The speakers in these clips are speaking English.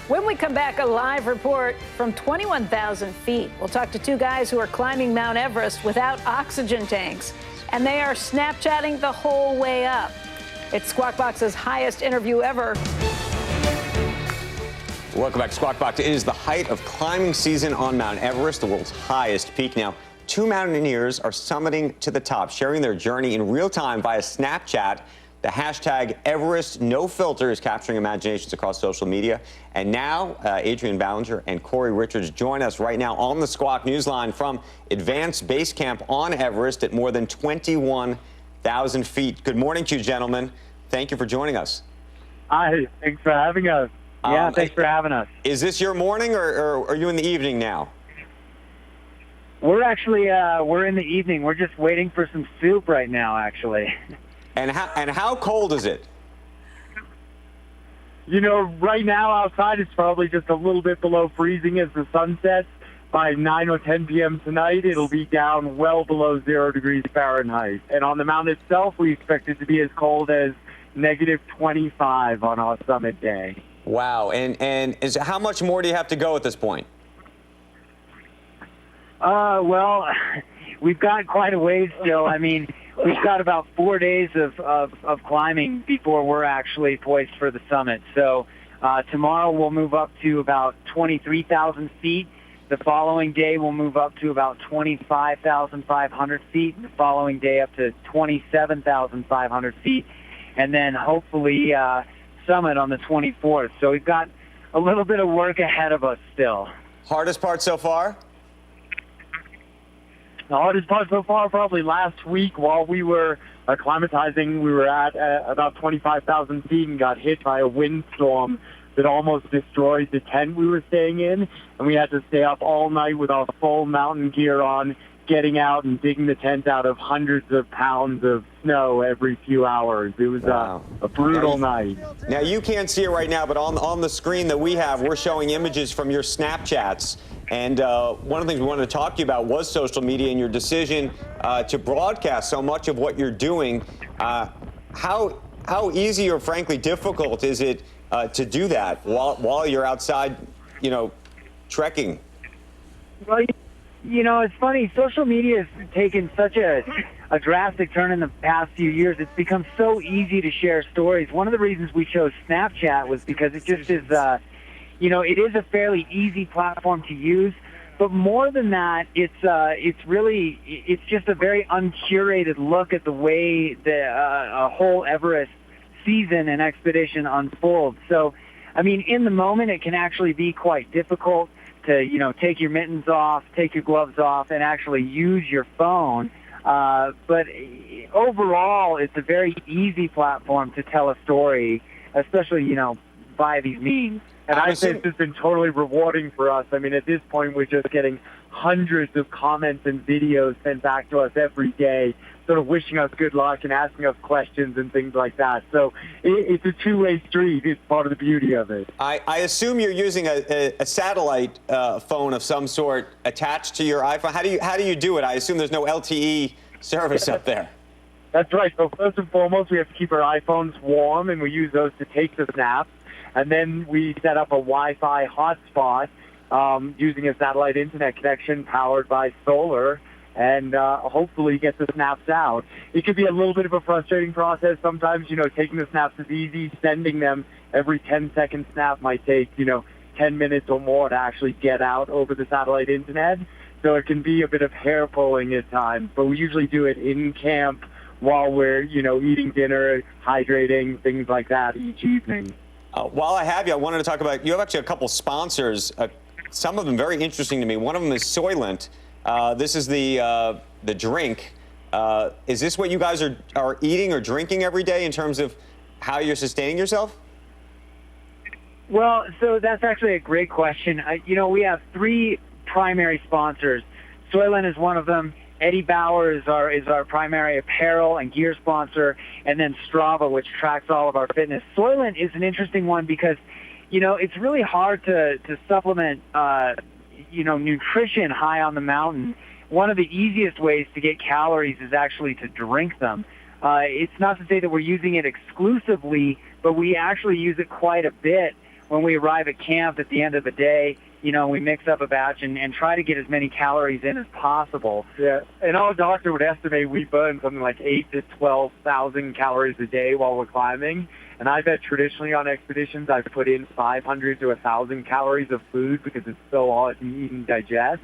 When we come back, a live report from 21,000 feet. We'll talk to two guys who are climbing Mount Everest without oxygen tanks, and they are Snapchatting the whole way up. It's Squawkbox's highest interview ever. Welcome back to Squawkbox. It is the height of climbing season on Mount Everest, the world's highest peak. Now, two mountaineers are summiting to the top, sharing their journey in real time via Snapchat. The hashtag Everest No Filter is capturing imaginations across social media. And now, Adrian, Ballinger, and Cory Richards join us right now on the Squawk Newsline from Advanced Base Camp on Everest at more than 21,000 feet. Good morning to you, gentlemen. Thank you for joining us. Hi, thanks for having us. Yeah, thanks for having us. Is this your morning, or are you in the evening now? We're actually, we're in the evening. We're just waiting for some soup right now, actually. And how cold is it? You know, right now outside it's probably just a little bit below freezing as the sun sets. By 9 or 10 p.m. tonight, it'll be down well below 0 degrees Fahrenheit. And on the mountain itself, we expect it to be as cold as negative 25 on our summit day. Wow. And how much more do you have to go at this point? Well, we've got quite a ways still. I mean, we've got about 4 days of climbing before we're actually poised for the summit. So tomorrow we'll move up to about 23,000 feet. The following day we'll move up to about 25,500 feet. The following day up to 27,500 feet. And then hopefully summit on the 24th. So we've got a little bit of work ahead of us still. Hardest part so far? The hardest part so far, probably last week while we were acclimatizing, we were at about 25,000 feet and got hit by a windstorm that almost destroyed the tent we were staying in. And we had to stay up all night with our full mountain gear on, getting out and digging the tent out of hundreds of pounds of snow every few hours. It was a brutal night. Now, you can't see it right now, but on the screen that we have, we're showing images from your Snapchats. And one of the things we wanted to talk to you about was social media and your decision to broadcast so much of what you're doing. How easy or frankly difficult is it to do that while you're outside, you know, trekking? Well, you know, it's funny. Social media has taken such a drastic turn in the past few years. It's become so easy to share stories. One of the reasons we chose Snapchat was because it just is, you know, it is a fairly easy platform to use. But more than that, it's just a very uncurated look at the way a whole Everest season and expedition unfolds. So, I mean, in the moment, it can actually be quite difficult to, you know, take your mittens off, take your gloves off, and actually use your phone. But overall, it's a very easy platform to tell a story, especially, you know, via these means. And I think this has been totally rewarding for us. I mean, at this point, we're just getting hundreds of comments and videos sent back to us every day, sort of wishing us good luck and asking us questions and things like that. So it's a two-way street. It's part of the beauty of it. I assume you're using a satellite phone of some sort attached to your iPhone. How do you do it? I assume there's no LTE service up there. That's right. So first and foremost, we have to keep our iPhones warm, and we use those to take the snaps. And then we set up a Wi-Fi hotspot using a satellite internet connection powered by solar, and hopefully get the snaps out. It could be a little bit of a frustrating process sometimes. You know, taking the snaps is easy. Sending them every 10-second snap might take, you know, 10 minutes or more to actually get out over the satellite internet. So it can be a bit of hair pulling at times. But we usually do it in camp while we're, you know, eating dinner, hydrating, things like that each evening. While I have you, I wanted to talk about, you have actually a couple sponsors, some of them very interesting to me. One of them is Soylent. This is the drink. Is this what you guys are eating or drinking every day in terms of how you're sustaining yourself? Well, so that's actually a great question. You know, we have three primary sponsors. Soylent is one of them. Eddie Bauer is our primary apparel and gear sponsor, and then Strava, which tracks all of our fitness. Soylent is an interesting one because, you know, it's really hard to supplement, you know, nutrition high on the mountain. One of the easiest ways to get calories is actually to drink them. It's not to say that we're using it exclusively, but we actually use it quite a bit when we arrive at camp at the end of the day, you know, we mix up a batch and try to get as many calories in as possible. Yeah, and our doctor would estimate we burn something like 8,000 to 12,000 calories a day while we're climbing. And I bet traditionally on expeditions, I've put in 500 to 1,000 calories of food because it's so hard to eat and digest.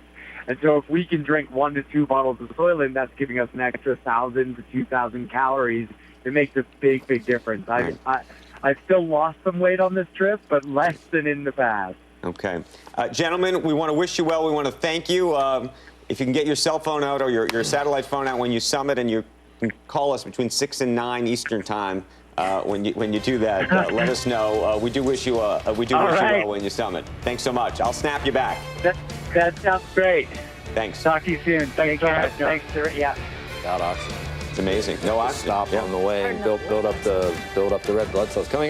And so if we can drink 1 to 2 bottles of Soylent, that's giving us an extra 1,000 to 2,000 calories. It makes a big, big difference. I've still lost some weight on this trip, but less than in the past. Okay. Gentlemen, we want to wish you well. We want to thank you. If you can get your cell phone out or your satellite phone out when you summit, and you can call us between 6 and 9 Eastern time when you do that, let us know. We do wish you well when you summit. Thanks so much. I'll snap you back. That sounds great. Thanks. Talk to you soon. Thanks, Thanks, yeah. Without oxygen. It's amazing. No oxygen. Stop on the way and build up the red blood cells. Coming up.